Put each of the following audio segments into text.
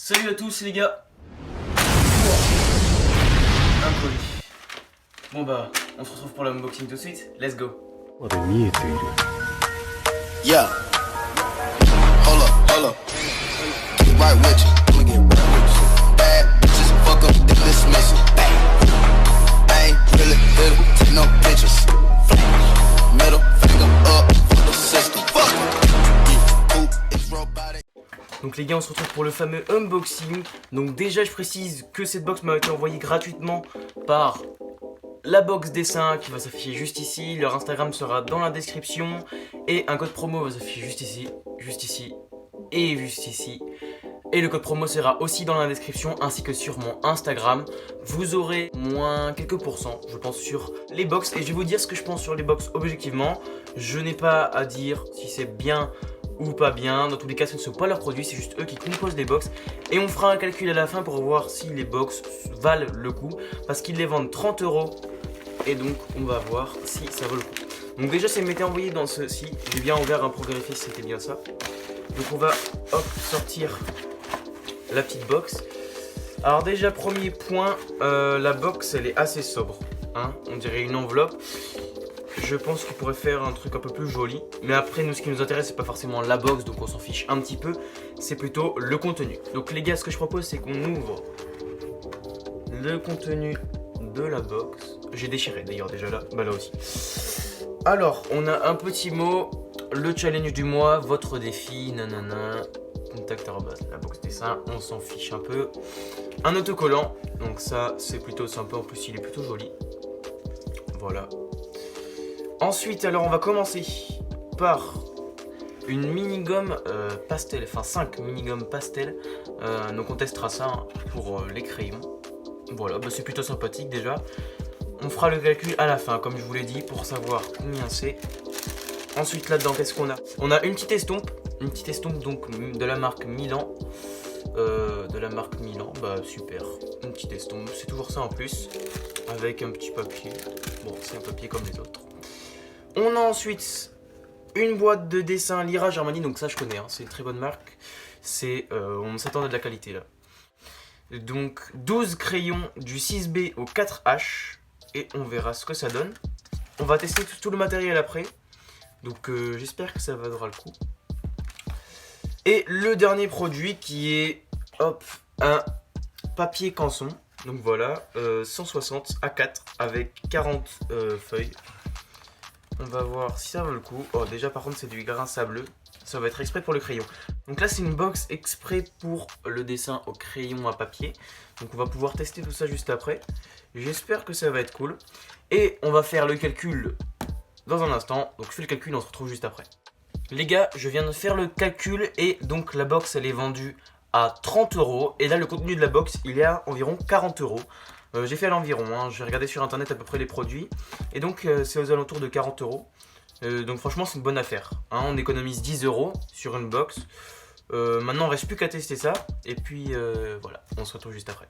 Salut à tous les gars. Un colis. Bon bah, on se retrouve pour l'unboxing tout de suite. Let's go. Yeah. Hold up. Get right with you. I'ma get right with you. Bad bitches, fuck up, they dismiss you. Bang. I ain't really little, take no pictures. Middle finger up for the system. Fuck. Who is robotic? Donc les gars, on se retrouve pour le fameux unboxing. Donc déjà, je précise que cette box m'a été envoyée gratuitement par la box dessin qui va s'afficher juste ici. Leur Instagram sera dans la description. Et un code promo va s'afficher juste ici et juste ici. Et le code promo sera aussi dans la description ainsi que sur mon Instagram. Vous aurez moins quelques pourcents, je pense, sur les box. Et je vais vous dire ce que je pense sur les box objectivement. Je n'ai pas à dire si c'est bien ou pas bien. Dans tous les cas, ce ne sont pas leurs produits, c'est juste eux qui composent les box. Et on fera un calcul à la fin pour voir si les box valent le coup. Parce qu'ils les vendent 30 €. Et donc, on va voir si ça vaut le coup. Donc déjà, ça m'était envoyé dans ceci. J'ai bien ouvert pour vérifier si c'était bien ça. Donc on va sortir la petite box. Alors déjà, premier point, la box elle est assez sobre, hein, on dirait une enveloppe. Je pense qu'il pourrait faire un truc un peu plus joli. Mais après, nous, ce qui nous intéresse, c'est pas forcément la box, donc on s'en fiche un petit peu. C'est plutôt le contenu. Donc les gars, ce que je propose, c'est qu'on ouvre le contenu de la box. J'ai déchiré d'ailleurs déjà là, bah là aussi. Alors, on a un petit mot. Le challenge du mois, votre défi, nanana. Contact la box dessin, on s'en fiche un peu. Un autocollant, donc ça c'est plutôt sympa, en plus il est plutôt joli. Voilà. Ensuite, alors on va commencer par une mini-gomme pastel, enfin 5 mini-gommes pastel. Donc on testera ça hein, pour les crayons. Voilà, bah, c'est plutôt sympathique déjà. On fera le calcul à la fin, comme je vous l'ai dit, pour savoir combien c'est. Ensuite, là-dedans, qu'est-ce qu'on a? On a une petite estompe donc de la marque Milan. Bah super. Une petite estompe, c'est toujours ça en plus. Avec un petit papier. Bon, c'est un papier comme les autres. On a ensuite une boîte de dessin Lirage Armani, donc ça je connais, hein, c'est une très bonne marque. On s'attend à de la qualité là. Donc 12 crayons du 6B au 4H. Et on verra ce que ça donne. On va tester tout le matériel après. Donc j'espère que ça vaudra le coup. Et le dernier produit qui est un papier canson. Donc voilà, 160 A4 avec 40 feuilles. On va voir si ça vaut le coup. Oh déjà par contre c'est du grain sableux. Ça va être exprès pour le crayon. Donc là c'est une box exprès pour le dessin au crayon à papier. Donc on va pouvoir tester tout ça juste après. J'espère que ça va être cool. Et on va faire le calcul dans un instant. Donc je fais le calcul et on se retrouve juste après. Les gars, je viens de faire le calcul et donc la box elle est vendue à 30 €. Et là le contenu de la box il est à environ 40 €. J'ai fait à l'environ, hein. J'ai regardé sur internet à peu près les produits. Et donc c'est aux alentours de 40 €. Donc franchement c'est une bonne affaire, hein. On économise 10 € sur une box. Maintenant on reste plus qu'à tester ça. Et puis voilà, on se retrouve juste après.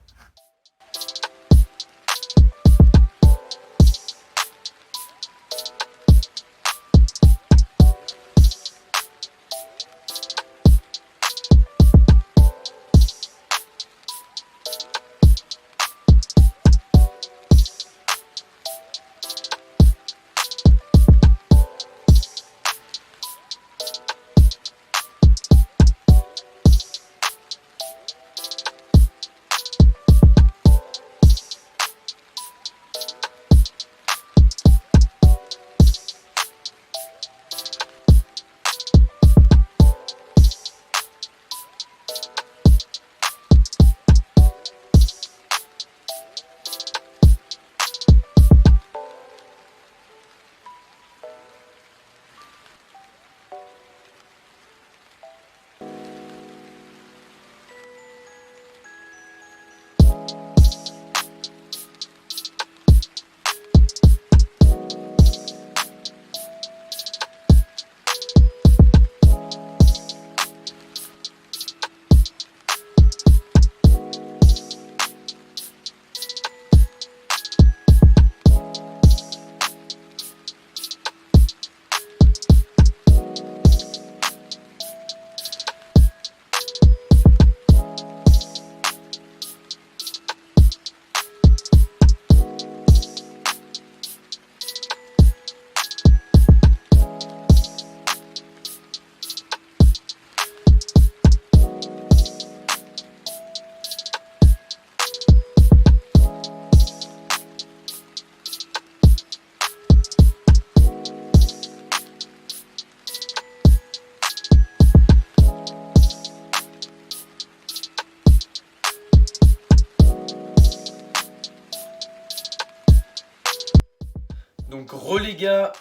Donc les gars,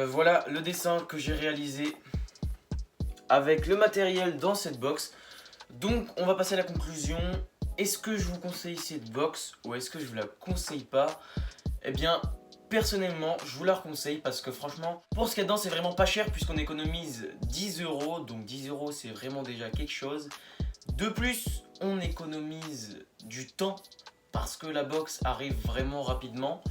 voilà le dessin que j'ai réalisé avec le matériel dans cette box. Donc on va passer à la conclusion. Est-ce que je vous conseille cette box ou est-ce que je vous la conseille pas? Eh bien personnellement je vous la conseille parce que franchement pour ce qu'il y a dedans c'est vraiment pas cher puisqu'on économise 10 €. Donc 10 € c'est vraiment déjà quelque chose. De plus on économise du temps parce que la box arrive vraiment rapidement.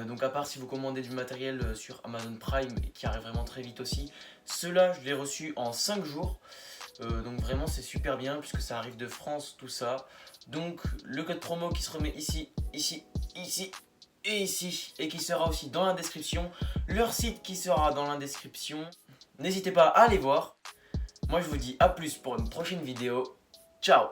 Donc à part si vous commandez du matériel sur Amazon Prime qui arrive vraiment très vite aussi, cela je l'ai reçu en 5 jours. Donc vraiment c'est super bien puisque ça arrive de France tout ça. Donc le code promo qui se remet ici, ici, ici et ici et qui sera aussi dans la description. Leur site qui sera dans la description. N'hésitez pas à aller voir. Moi je vous dis à plus pour une prochaine vidéo. Ciao!